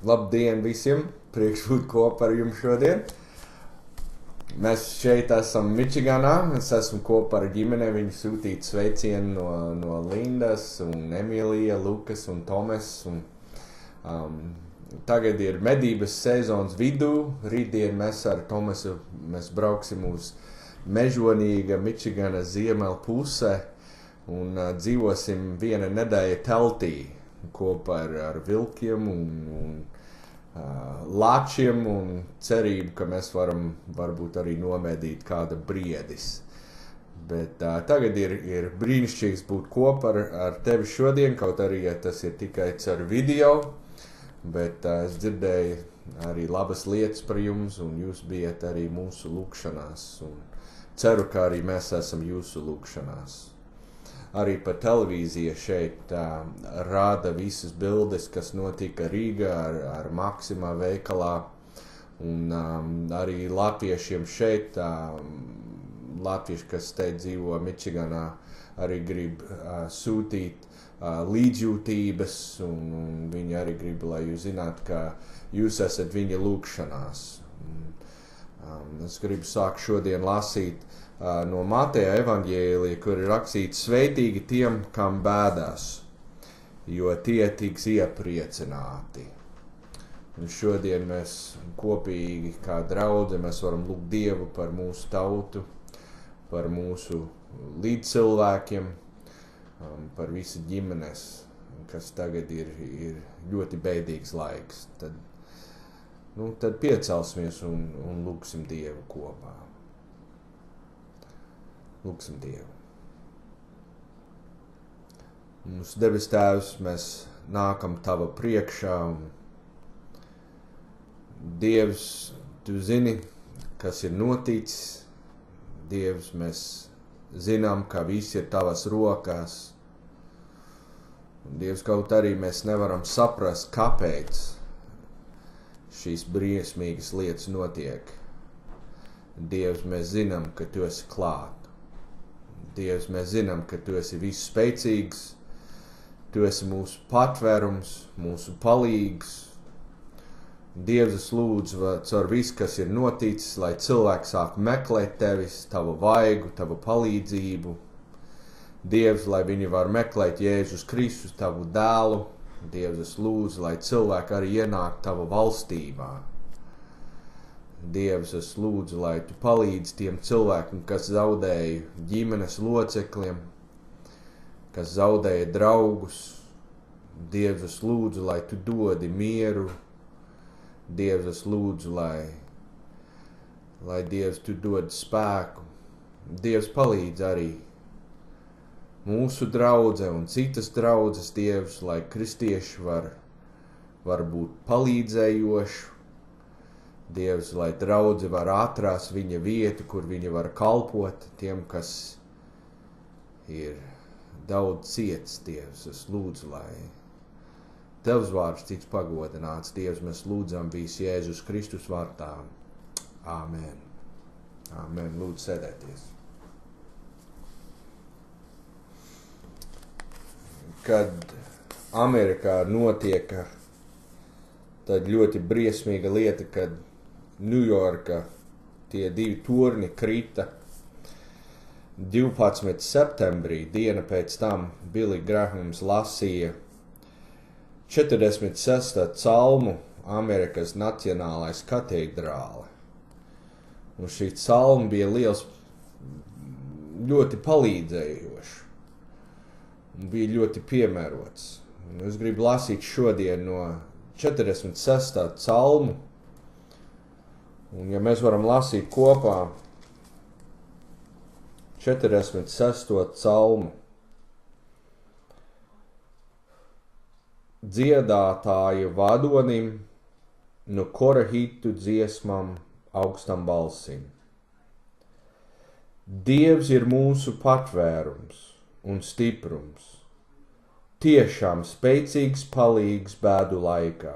Labdien visiem! Prieks būt kopā ar jums šodien. Mēs šeit esam Mičiganā. Es esmu kopā ar ģimene. Viņi sūtīja sveicienu no Lindas un Emīlija, Lukas un Tomes. Tagad ir medības sezonas vidū. Rītdien mēs ar Tomasu brauksim uz mežonīga Mičigana ziemeļu pusē un dzīvosim viena nedēļa teltī kopā ar vilkiem un lāčiem un cerību, ka mēs varam varbūt arī nomedīt kāda briedis. Bet tagad ir brīnišķīgs būt kopā ar tevi šodien, kaut arī ja tas ir tikai ar video, bet es dzirdēju arī labas lietas par jums un jūs bijat arī mūsu lūkšanās un ceru, ka arī mēs esam jūsu lūkšanās. Arī pa televīzija šeit rāda visas bildes, kas notika Rīgā ar Maksimā veikalā. Un arī latviešiem šeit, latvieši, kas te dzīvo Mičiganā, arī grib sūtīt līdzjūtības. Un viņi arī grib, lai jūs zināt, ka jūs esat viņa lūkšanās. Es gribu sākt šodien lasīt no Mateja evaņģēlija, kur ir rakstīts sveitīgi tiem, kam bēdās, jo tie tiks iepriecināti. Un šodien mēs kopīgi kā draudze mēs varam lūgt Dievu par mūsu tautu, par mūsu līdzcilvēkiem, par visu ģimenes, kas tagad ir ļoti bēdīgs laiks. Tad piecelsimies un lūgsim Dievu kopā. Lūgsim Dievu. Mūsu debes Tēvs, mēs nākam Tava priekšā. Dievs, Tu zini, kas ir noticis. Dievs, mēs zinām, ka viss ir Tavas rokās. Dievs, kaut arī mēs nevaram saprast, kāpēc šīs briesmīgas lietas notiek. Dievs, mēs zinām, ka Tu esi klāt. Dievs, mēs zinām, ka Tu esi visspēcīgs, Tu esi mūsu patvērums, mūsu palīgs. Dievs, es lūdzu caur visu, kas ir noticis, lai cilvēki sāk meklēt Tevis, Tavu vaigu, Tavu palīdzību. Dievs, lai viņi var meklēt Jēzus Kristus, Tavu dēlu. Dievs, es lūdzu, lai cilvēki arī ienāk Tava valstībā. Dievs, es lūdzu, lai Tu palīdzi tiem cilvēkiem, kas zaudēja ģimenes locekļiem, kas zaudēja draugus. Dievs, es lūdzu, lai Tu dodi mieru. Dievs, es lūdzu, lai Dievs Tu dod spēku. Dievs, palīdz arī mūsu draudze un citas draudzes, Dievs, lai kristieši var būt palīdzējoši. Dievs, lai draudze var atrast viņa vietu, kur viņa var kalpot tiem, kas ir daudz ciets, Dievs. Es lūdzu, lai Tavs vārds tiks pagodināts. Dievs, mēs lūdzam visu Jēzus Kristus vārdā. Āmen. Āmen. Lūdzu, sēdēties. Kad Amerikā notiek tad ļoti briesmīga lieta, kad Ņujorka tie 2 torņi krita 12. septembrī, diena pēc tam Billy Grahams lasīja 46. psalmu Amerikas Nacionālais katedrāle. Un šī psalma bija ļoti palīdzējoša un bija ļoti piemērots. Un es gribu lasīt šodien no 46. psalmu. Un ja mēs varam lasīt kopā 46. psalmu. Dziedātāja vadonim, no korahitu dziesmam augstam balsim. Dievs ir mūsu patvērums un stiprums, tiešām spēcīgs palīgs bēdu laikā.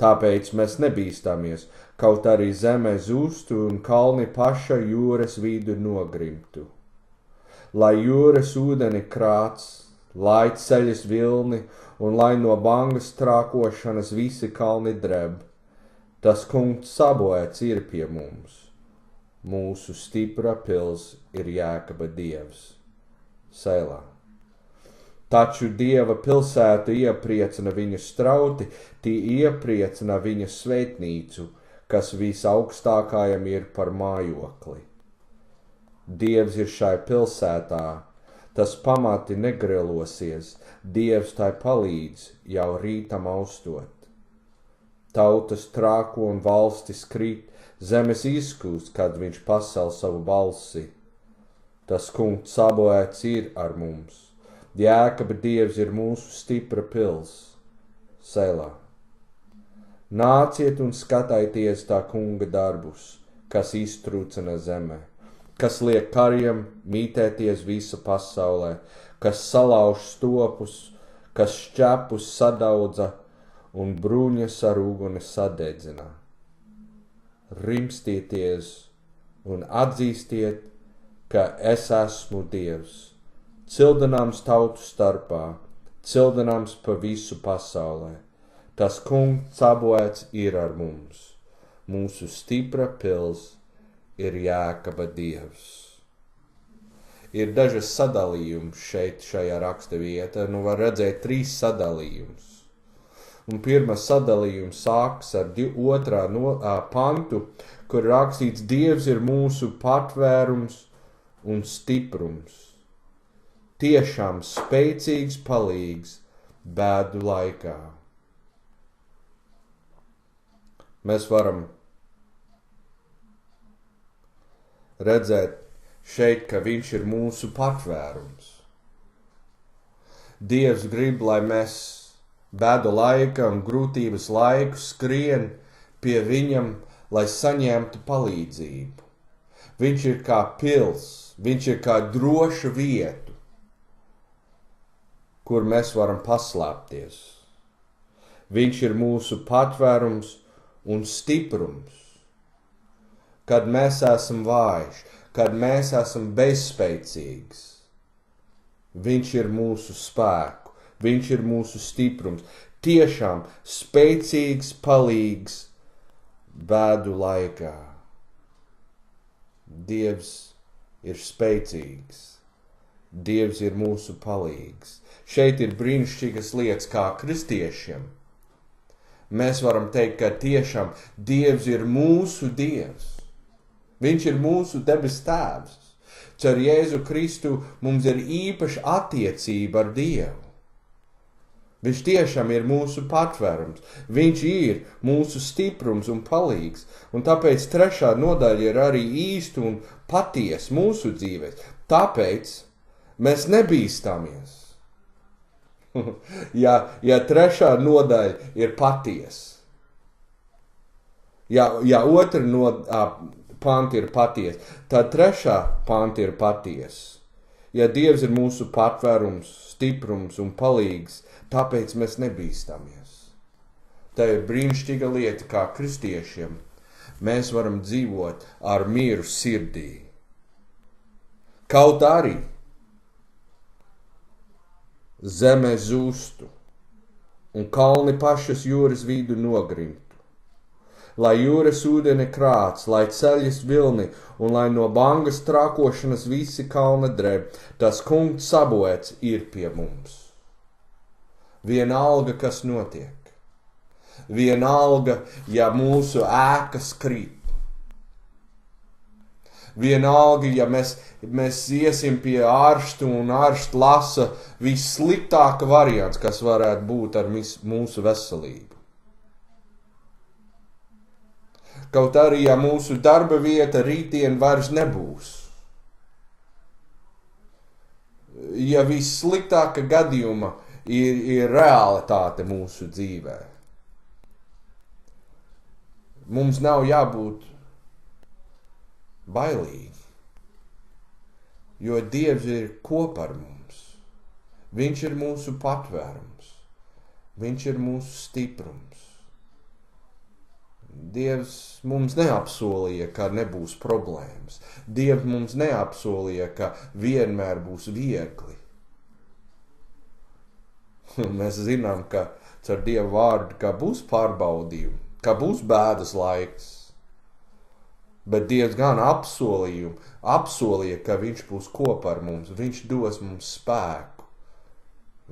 Tāpēc mēs nebīstamies, kaut arī zeme zustu un kalni paša jūras vidu nogrimtu. Lai jūras ūdeni krāts, lai ceļas vilni un lai no bangas trākošanas visi kalni dreb. Tas kungs sabojāts ir pie mums. Mūsu stipra pils ir Jēkaba Dievs. Seilā. Taču Dieva pilsētu iepriecina viņa strauti, tī iepriecina viņa svētnīcu, kas visaugstākajam ir par mājokli. Dievs ir šai pilsētā, tas pamati negrilosies, Dievs tai palīdz jau rītam austot. Tautas trāko un valstis krīt, zemes izkūst, kad viņš pacel savu balsi. Tas kungs sabojāts ir ar mums. Jēkaba Dievs ir mūsu stipra pils. Seilā. Nāciet un skatieties tā kunga darbus, kas iztrūcina zemē, kas liek kariem mītēties visa pasaulē, kas salauž stopus, kas šķepus sadaudza un bruņas ar uguni sadedzina. Rimstieties un atzīstiet, ka es esmu Dievs. Cildināms tautu starpā, cildināms pa visu pasaulē. Tas kungs sabojāts ir ar mums. Mūsu stipra pils ir Jēkaba Dievs. Ir dažas sadalījums šajā raksta vietā, var redzēt 3 sadalījumus. Un pirmā sadalījums sāks ar 2. pantu, kur rakstīts Dievs ir mūsu patvērums un stiprums. Tiešām spēcīgs palīgs bēdu laikā. Mēs varam redzēt šeit, ka viņš ir mūsu patvērums. Dievs grib, lai mēs bēdu laika un grūtības laiku skrien pie viņam, lai saņemtu palīdzību. Viņš ir kā pils, viņš ir kā droša vieta, kur mēs varam paslēpties. Viņš ir mūsu patvērums un stiprums. Kad mēs esam vājši, kad mēs esam bezspēcīgs, viņš ir mūsu spēku, viņš ir mūsu stiprums. Tiešām spēcīgs palīgs bēdu laikā. Dievs ir spēcīgs. Dievs ir mūsu palīgs. Šeit ir brīnišķīgas lietas kā kristiešiem. Mēs varam teikt, ka tiešām Dievs ir mūsu Dievs. Viņš ir mūsu debes tēvs. Caur Jēzu Kristu mums ir īpaša attiecība ar Dievu. Viņš tiešām ir mūsu patvērums. Viņš ir mūsu stiprums un palīgs. Un tāpēc 3. nodaļa ir arī īsta un patiesa mūsu dzīvēs. Tāpēc mēs nebīstamies. ja 3. nodaļa ir patiesa. Ja 2. panti ir patiesa, tad 3. panti ir patiesa. Ja Dievs ir mūsu patvērums, stiprums un palīgs, tāpēc mēs nebīstamies. Tā ir brīnišķīga lieta, kā kristiešiem. Mēs varam dzīvot ar mieru sirdī. Kaut arī zeme zūstu un kalni pašas jūras vidu nogrimtu. Lai jūras ūdeni krāts, lai ceļas vilni un lai no bangas trākošanas visi kalni dreb, tas kungs sabojāts ir pie mums. Vienalga, kas notiek. Vienalga, ja mūsu ēkas krīt. Vienalga, ja mēs iesim pie ārstu un ārsts lasa vissliktāka variants, kas varētu būt ar mūsu veselību. Kaut arī, ja mūsu darba vieta rītdien vairs nebūs. Ja vissliktāka gadījuma ir realitāte mūsu dzīvē. Mums nav jābūt bailīgi, jo Dievs ir kopā ar mums. Viņš ir mūsu patvērums. Viņš ir mūsu stiprums. Dievs mums neapsolīja, ka nebūs problēmas. Dievs mums neapsolīja, ka vienmēr būs viegli. Mēs zinām, ka caur Dieva vārdu, ka būs pārbaudījumi, ka būs bēdas laiks. Bet Dievs gan apsolīja, ka viņš būs kopā ar mums, viņš dos mums spēku,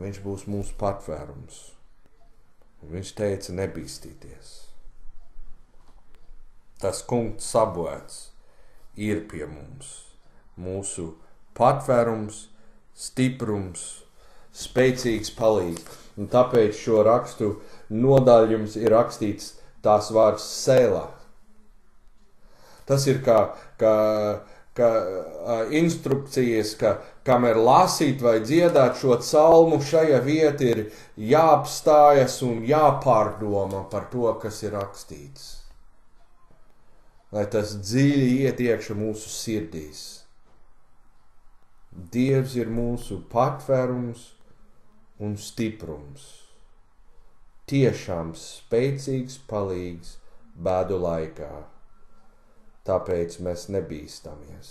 viņš būs mūsu patvērums. Viņš teica nebīstīties. Tas kungs Sabaots ir pie mums, mūsu patvērums, stiprums, spēcīgs palīgs. Un tāpēc šo rakstu nodaļu jums ir rakstīts tās vārds Sēlā. Tas ir kā instrukcijas, ka kamēr lasīt vai dziedāt šo psalmu, šajā vieta ir jāapstājas un jāpārdomā par to, kas ir rakstīts. Lai tas dziļi iet iekšā mūsu sirdīs. Dievs ir mūsu patvērums un stiprums. Tiešām spēcīgs palīgs bēdu laikā. Tāpēc mēs nebīstamies.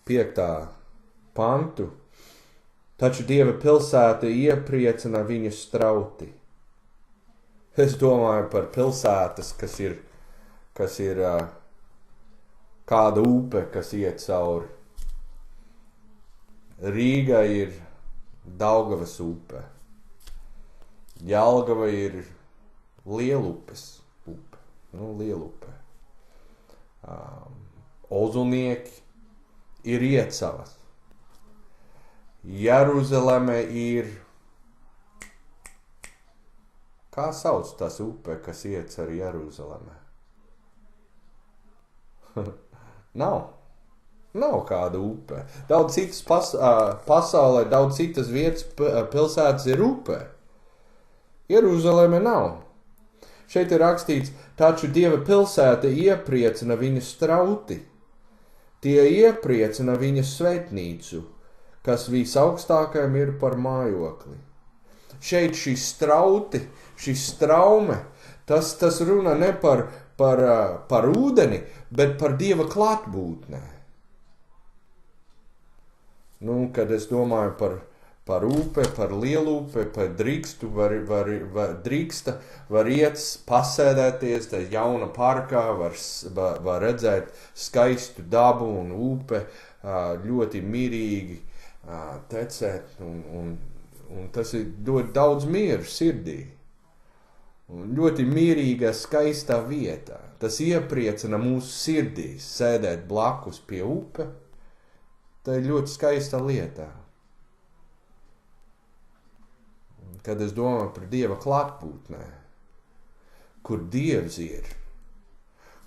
Piektā pantu. Taču Dieva pilsēta iepriecina viņu strauti. Es domāju par pilsētas, kas ir kāda upe, kas iet cauri. Rīga ir Daugavas upe. Jelgava ir Lielupes upe. Lielupe. Ozulnieki ir Iecavas. Jeruzaleme ir... Kā sauc tas upe, kas iet ar Jeruzaleme? Nav kāda upe. Daudz citas pasaulē, daudz citas vietas pilsētas ir upe. Jeruzaleme nav. Šeit ir rakstīts, taču Dieva pilsēta iepriecina viņa strauti. Tie iepriecina viņa svētnīcu, kas visaugstākajam ir par mājokli. Šeit šī strauti, šī straume, tas runā ne par ūdeni, bet par Dieva klātbūtnē. Kad es domāju par upe, par Lielupe, par Drīkstu, Drīksta, var iet pasēdēties tā jauna parkā, var redzēt skaistu dabu un upe, ļoti mierīgi tecēt, un tas dod daudz mieru sirdī. Un ļoti mierīga, skaistā vietā. Tas iepriecina mūsu sirdīs sēdēt blakus pie upe. Tā ir ļoti skaista lietā. Kad es domāju par Dieva klātbūtnē, kur Dievs ir,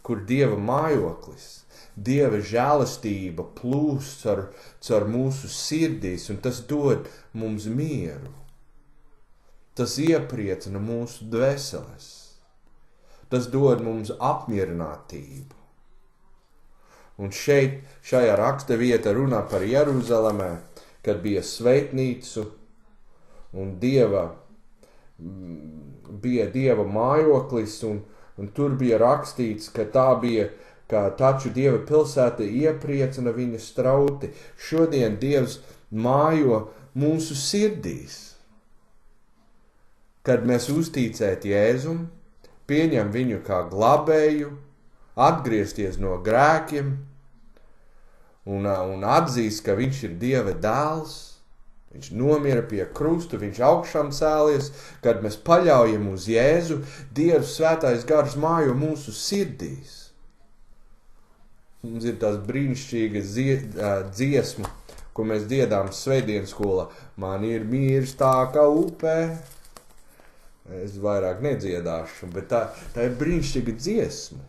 kur Dieva mājoklis, Dieva žēlastība plūst caur mūsu sirdīs, un tas dod mums mieru. Tas iepriecina mūsu dvēseles. Tas dod mums apmierinātību. Un šajā raksta vieta runā par Jeruzalemē, kad bija svētnīcu un bija Dieva mājoklis, un tur bija rakstīts, ka tā bija, ka taču Dieva pilsēta iepriecina viņa strauti. Šodien Dievs mājo mūsu sirdīs. Kad mēs uzticēt Jēzum, pieņem viņu kā glabēju, atgriezties no grēkiem un atzīst, ka viņš ir Dieva dēls, viņš nomira pie krusta, viņš augšām cēlies, kad mēs paļaujam uz Jēzu, Dievs svētais gars mājo mūsu sirdīs. Mums ir tās brīnišķīgas dziesmu, ko mēs dziedām svētdienas skolā. Man ir mīrs tā kā upē. Es vairāk nedziedāšu, bet tā ir brīnišķīga dziesma,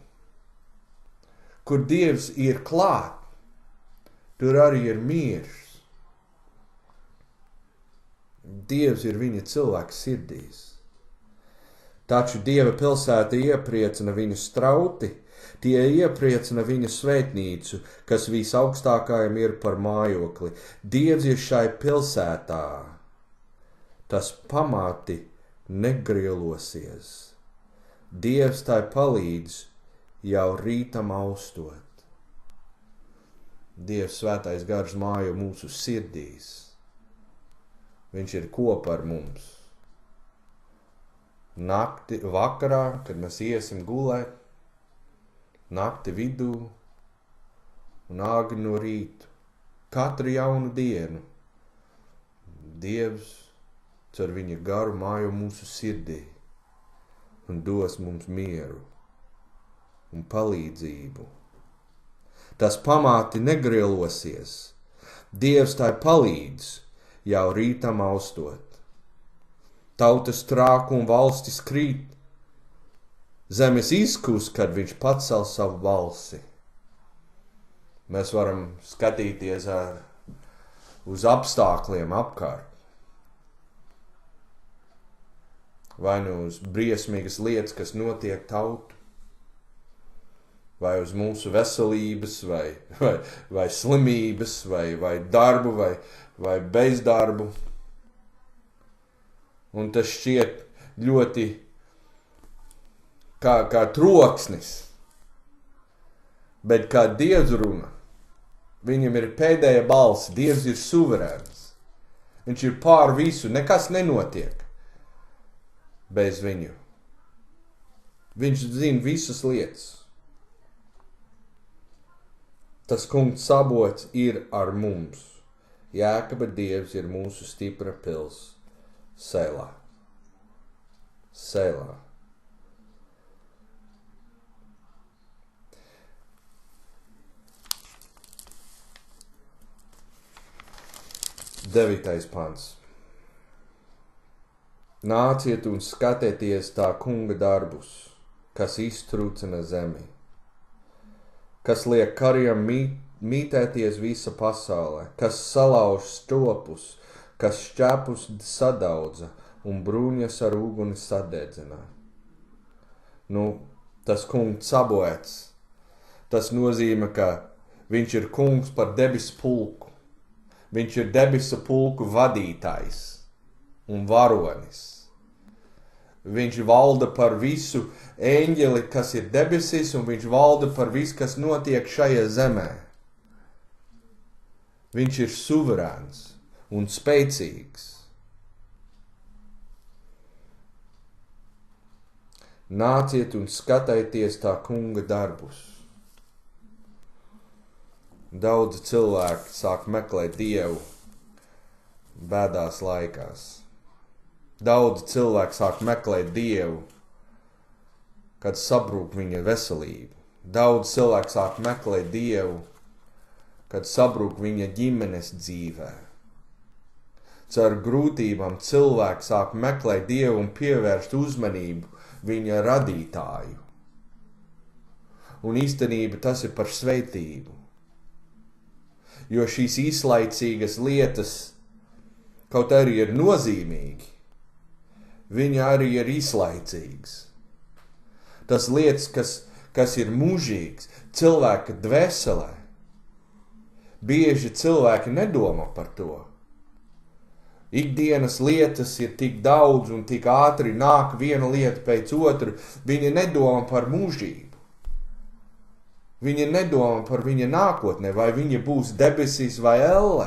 kur Dievs ir klāt, tur arī ir miers. Dievs ir viņa cilvēka sirdīs. Taču Dieva pilsēta iepriecina viņu strauti, tie iepriecina viņa svētnīcu, kas visaugstākajam ir par mājokli. Dievs ir šai pilsētā, tas pamati negrielosies. Dievs tai palīdz jau rītam austot. Dievs svētais gars mājo mūsu sirdīs. Viņš ir kopā ar mums. Nakti, vakarā, kad mēs iesim gulēt, nakti vidū un āgri no rīta, katru jaunu dienu, Dievs caur viņa garu mājo mūsu sirdī un dos mums mieru un palīdzību. Tas pamāti negrielosies. Dievs tai palīdz, jau rītam austot. Tautas trāk un valstis krīt. Zemes izkus, kad viņš pacel savu balsi. Mēs varam skatīties uz apstākļiem apkārt. Vai nu uz briesmīgas lietas, kas notiek tautu, vai uz mūsu veselības, vai slimības, vai darbu, vai bezdarbu. Un tas šķiet ļoti kā troksnis. Bet kā Dievs runa, viņam ir pēdējā balss, Dievs ir suverēns. Viņš ir pār visu, nekas nenotiek bez viņu. Viņš zina visas lietas. Tas kungs Sabots ir ar mums. Jēkaba Dievs ir mūsu stipra pils. Selā. Selā. Devītais pants. Nāciet un skatieties tā kunga darbus, kas iztrūcina zemi, kas liek kariem mītēties visa pasaulē, kas salauž stopus, kas šķēpus sadaudza un bruņas ar uguni sadedzina. Tas kungs Sabots, tas nozīmē, ka viņš ir kungs par debesu pulku. Viņš ir debesu pulku vadītājs un varonis. Viņš valda par visu eņģeli, kas ir debesīs, un viņš valda par visu, kas notiek šajā zemē. Viņš ir suverēns un spēcīgs. Nāciet un skatieties tā kunga darbus. Daudzi cilvēki sāk meklēt Dievu bēdās laikās. Daudzi cilvēki sāk meklēt Dievu, kad sabrūk viņa veselība. Daudzi cilvēki sāk meklēt Dievu, kad sabrūk viņa ģimenes dzīvē. Caur grūtībām cilvēki sāk meklēt Dievu un pievērst uzmanību viņa radītāju. Un īstenībā tas ir par svētību. Jo šīs īslaicīgas lietas, kaut arī ir nozīmīgi, viņa arī ir īslaicīgas. Tas lietas, kas ir mūžīgs, cilvēka dvēselē, bieži cilvēki nedomā par to. Ikdienas lietas ir tik daudz un tik ātri nāk viena lieta pēc otru, viņi nedomā par mūžību. Viņa nedomā par viņa nākotnē, vai viņa būs debesīs vai elle.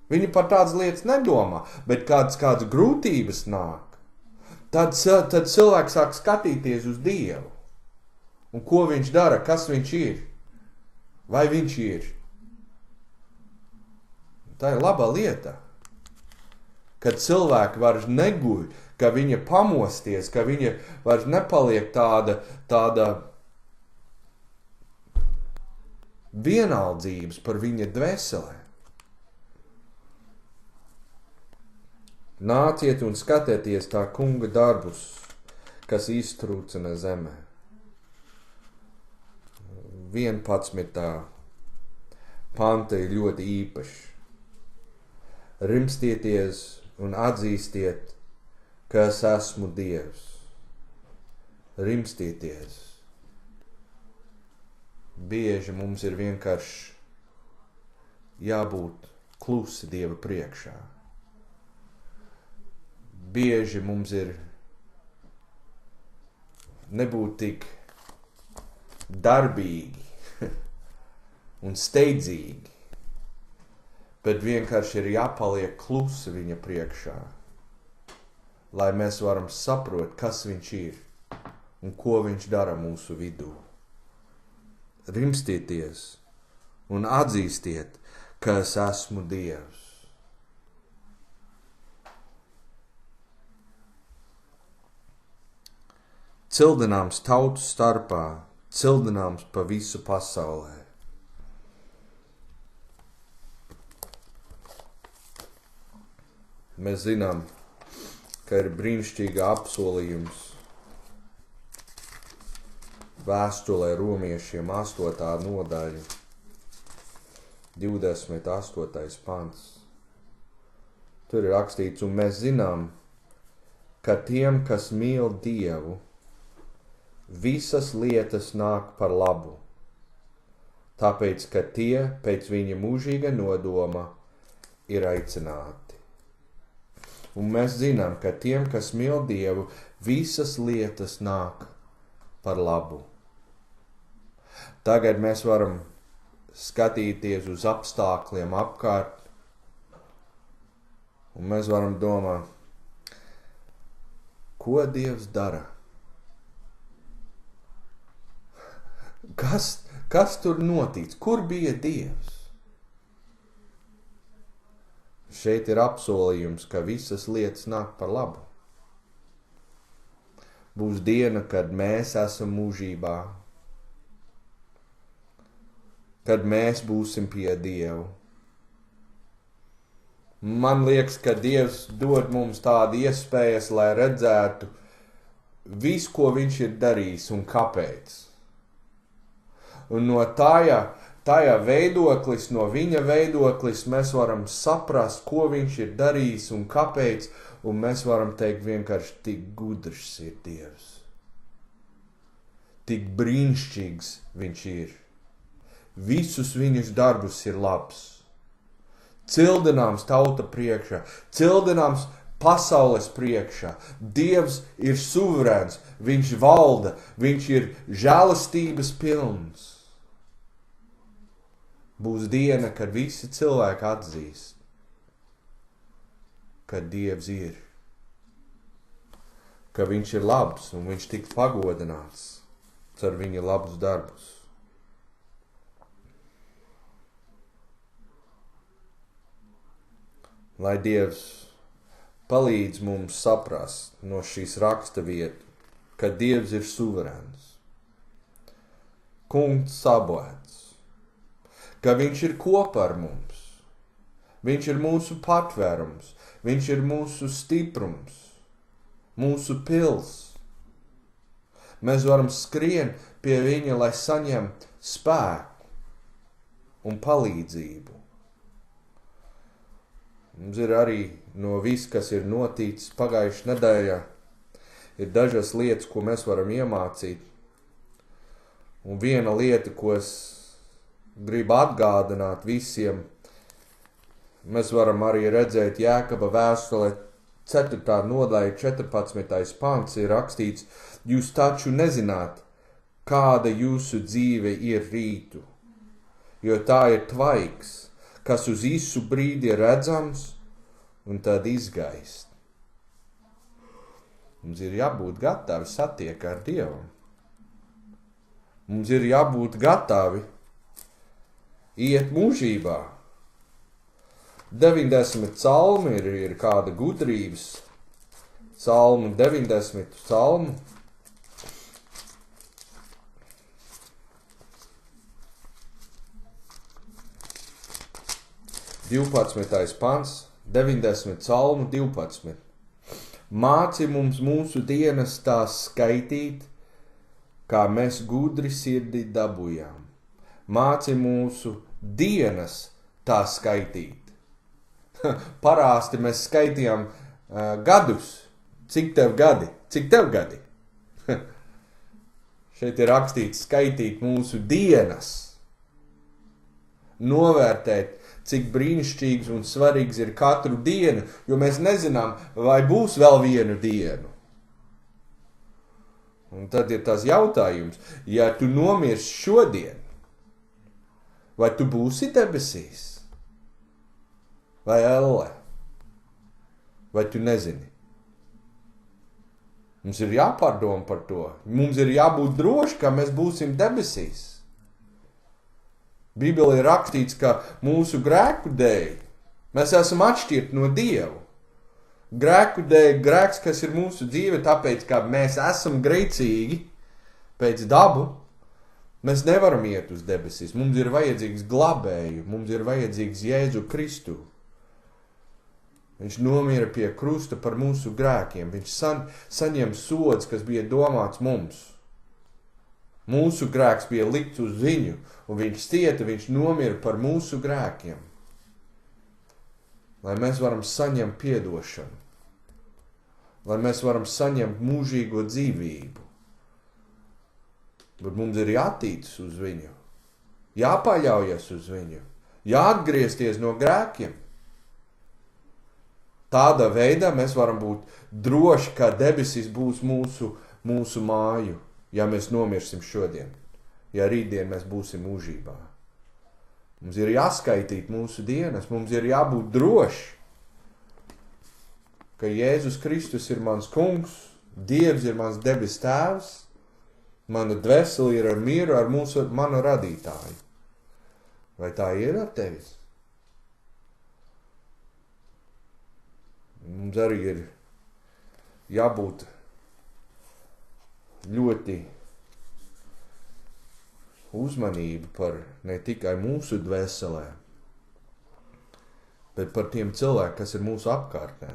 Viņa par tādas lietas nedomā, bet kādas grūtības nāk. Tad cilvēks sāk skatīties uz Dievu. Un ko viņš dara, kas viņš ir, vai viņš ir. Tā ir laba lieta. Kad cilvēki vairs neguļ, ka viņa pamosties, ka viņa vairs nepaliek tāda vienaldzības par viņa dvēselē. Nāciet un skatieties tā kunga darbus, kas iztrūcina zemē. 11. panta ir ļoti īpaši. Rimstieties un atzīstiet, ka es esmu Dievs. Rimstieties. Bieži mums ir vienkārši jābūt klusi Dieva priekšā. Bieži mums ir nebūt tik darbīgi un steidzīgi, bet vienkārši ir jāpaliek klusi viņa priekšā, lai mēs varam saprot, kas viņš ir un ko viņš dara mūsu vidū. Rimstieties un atzīstiet, ka es esmu Dievs. Cildināms tautu starpā, cildināms pa visu pasaulē. Mēs zinām, ka ir brīnišķīga apsolījums vēstulē romiešiem 8. nodaļa, 28. pants. Tur ir rakstīts, un mēs zinām, ka tiem, kas mīl Dievu, visas lietas nāk par labu, tāpēc, ka tie pēc viņa mūžīga nodoma ir aicināti. Un mēs zinām, ka tiem, kas mīl Dievu, visas lietas nāk par labu. Tagad mēs varam skatīties uz apstākļiem apkārt, un mēs varam domāt, ko Dievs dara? Kas tur notic? Kur bija Dievs? Šeit ir apsolījums, ka visas lietas nāk par labu. Būs diena, kad mēs esam mūžībā, kad mēs būsim pie Dievu. Man liekas, ka Dievs dod mums tādu iespējas, lai redzētu visu, ko viņš ir darījis un kāpēc. Un no tajā veidoklis, no viņa veidoklis mēs varam saprast, ko viņš ir darījis un kāpēc, un mēs varam teikt vienkārši tik gudrs ir Dievs. Tik brīnišķīgs viņš ir. Visus viņus darbus ir labs. Cildināms tauta priekšā, cildināms pasaules priekšā. Dievs ir suverēns, viņš valda, viņš ir žēlastības pilns. Būs diena, kad visi cilvēki atzīst, ka Dievs ir, ka viņš ir labs un viņš tiks pagodināts ar viņa labus darbus. Lai Dievs palīdz mums saprast no šīs raksta vietas, ka Dievs ir suverēns, kungs Sabaots, ka viņš ir kopā ar mums, viņš ir mūsu patvērums, viņš ir mūsu stiprums, mūsu pils. Mēs varam skrien pie viņa, lai saņemtu spēku un palīdzību. Mums ir arī no viss, kas ir noticis pagājušajā nedēļā, ir dažas lietas, ko mēs varam iemācīt. Un viena lieta, ko es gribu atgādināt visiem, mēs varam arī redzēt Jēkaba vēstulē 4. nodaļa 14. pants ir rakstīts, jūs taču nezināt, kāda jūsu dzīve ir rītu, jo tā ir tvaiks, kas uz īsu brīdi ir redzams un tad izgaist. Mums ir jābūt gatavi satiekt ar Dievu. Mums ir jābūt gatavi iet mūžībā. 90 psalmi ir kāda gudrības. Psalmu 90 psalmu. Divpadsmitais pants, 90 psalmu 12. Māci mums mūsu dienas tās skaitīt, kā mēs gudri sirdi dabujām. Māci mūsu dienas tās skaitīt. Parasti mēs skaitījām gadus. Cik tev gadi? Cik tev gadi? Šeit ir rakstīts skaitīt mūsu dienas. Novērtēt, cik brīnišķīgs un svarīgs ir katru dienu, jo mēs nezinām, vai būs vēl vienu dienu. Un tad ir tas jautājums, ja tu nomirsi šodien, Vai tu būsi debesīs? Vai elle? Vai tu nezini? Mums ir jāpārdomā par to. Mums ir jābūt droši, ka mēs būsim debesīs. Bībelē ir rakstīts, ka mūsu grēku dēļ mēs esam atšķirti no Dievu. Grēku dēļ, grēks, kas ir mūsu dzīve, tāpēc, ka mēs esam grēcīgi pēc dabu, mēs nevaram iet uz debesīs. Mums ir vajadzīgs glabēju, mums ir vajadzīgs Jēzu Kristu. Viņš nomira pie krusta par mūsu grēkiem. Viņš saņem sods, kas bija domāts mums. Mūsu grēks bija likts uz viņu, un viņš cieta, viņš nomira par mūsu grēkiem. Lai mēs varam saņemt piedošanu. Lai mēs varam saņemt mūžīgo dzīvību. Bet mums ir jātīcas uz viņu. Jāpaļaujas uz viņu. Jāatgriezties no grēkiem. Tādā veidā mēs varam būt droši, ka debesis būs mūsu māju, ja mēs nomirsim šodien, ja rītdien mēs būsim mūžībā. Mums ir jāskaitīt mūsu dienas, mums ir jābūt droši, ka Jēzus Kristus ir mans kungs, Dievs ir mans debes tēvs, mana dvēsele ir ar mieru ar manu radītāju. Vai tā ir ar tevis? Mums arī ir jābūt ļoti uzmanību par ne tikai mūsu dvēselē, bet par tiem cilvēkiem, kas ir mūsu apkārtnē.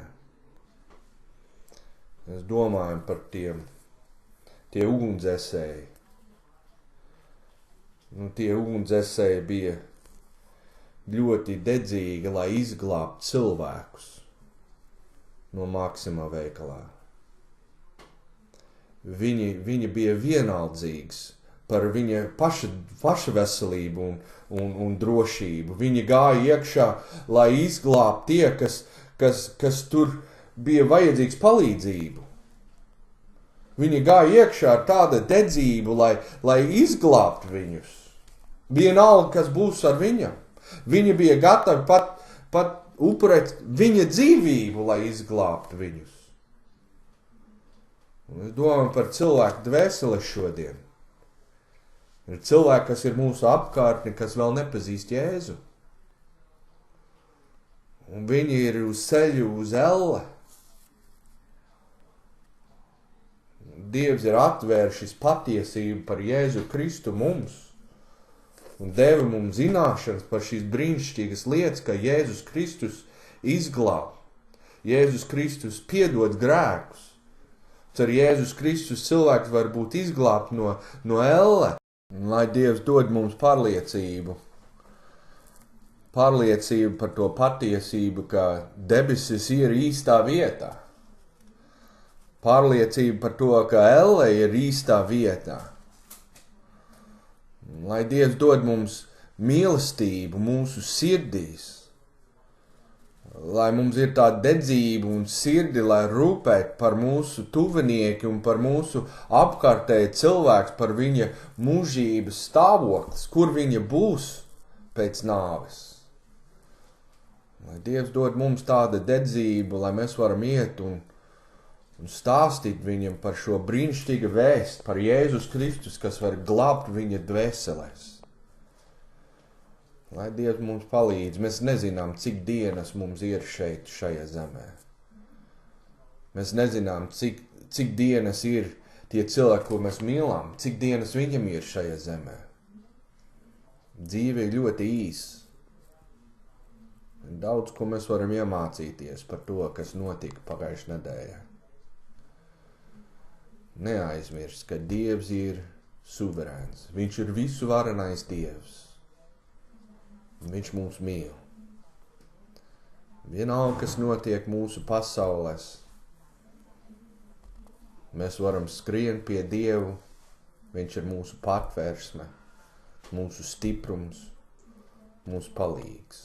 Mēs domājam par tie ugunsdzēsēji. Tie ugunsdzēsēji bija ļoti dedzīgi, lai izglābtu cilvēkus no Maxima veikalā. Viņi bija vienaldzīgs par viņa paša veselību un drošību. Viņi gāja iekšā, lai izglābtu tie, kas tur bija vajadzīgs palīdzību. Viņi gāja iekšā ar tādu dedzību, lai izglābtu viņus. Vienalga, kas būs ar viņam. Viņi bija gatavi pat upurēt viņa dzīvību, lai izglābtu viņus. Un es domāju par cilvēku dvēseli šodien. Ir cilvēki, kas ir mūsu apkārtni, kas vēl nepazīst Jēzu. Un viņi ir uz ceļu uz elle. Dievs ir atvēršis patiesību par Jēzu Kristu mums un deva mums zināšanas par šīs brīnišķīgas lietas, ka Jēzus Kristus izglāb. Jēzus Kristus piedod grēkus. Ar Jēzus Kristus cilvēks var būt izglābt no elle. Lai Dievs dod mums pārliecību par to patiesību, ka debesis ir īstā vietā. Pārliecība par to, ka elle ir īstā vietā. Lai Dievs dod mums mīlestību mūsu sirdīs. Lai mums ir tā dedzība un sirdi, lai rūpēt par mūsu tuvinieki un par mūsu apkārtēju cilvēks, par viņa mūžības stāvoklis, kur viņa būs pēc nāves. Lai Dievs dod mums tādu dedzību, lai mēs varam iet un stāstīt viņam par šo brīnišķīgu vēstu, par Jēzus Kristus, kas var glābt viņa dvēselēs. Lai Dievs mums palīdz. Mēs nezinām, cik dienas mums ir šajā zemē. Mēs nezinām, cik dienas ir tie cilvēki, ko mēs mīlam, cik dienas viņam ir šajā zemē. Dzīve ir ļoti īsa. Daudz, ko mēs varam iemācīties par to, kas notika pagājušajā nedēļā. Neaizmirst, ka Dievs ir suverēns. Viņš ir visu varenais Dievs. Viņš mūs mīl. Vienalga, kas notiek mūsu pasaulēs, mēs varam skrien pie Dievu. Viņš ir mūsu patvērsme, mūsu stiprums, mūsu palīgs.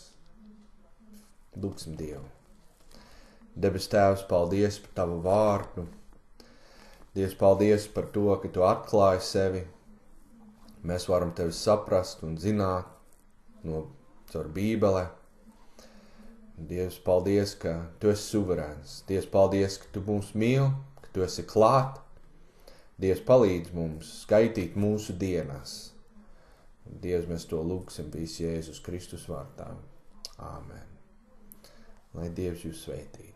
Lūgsim Dievu. Debes Tēvs, paldies par Tavu vārdu. Dievs, paldies par to, ka Tu atklāji sevi. Mēs varam Tevi saprast un zināt. caur Bībele. Dievs, paldies, ka Tu esi suverēns. Dievs, paldies, ka Tu mūs mīli, ka Tu esi klāt. Dievs, palīdz mums skaitīt mūsu dienas. Dievs, mēs to lūgsim visu Jēzus Kristus vārdā. Āmen. Lai Dievs jūs sveitī.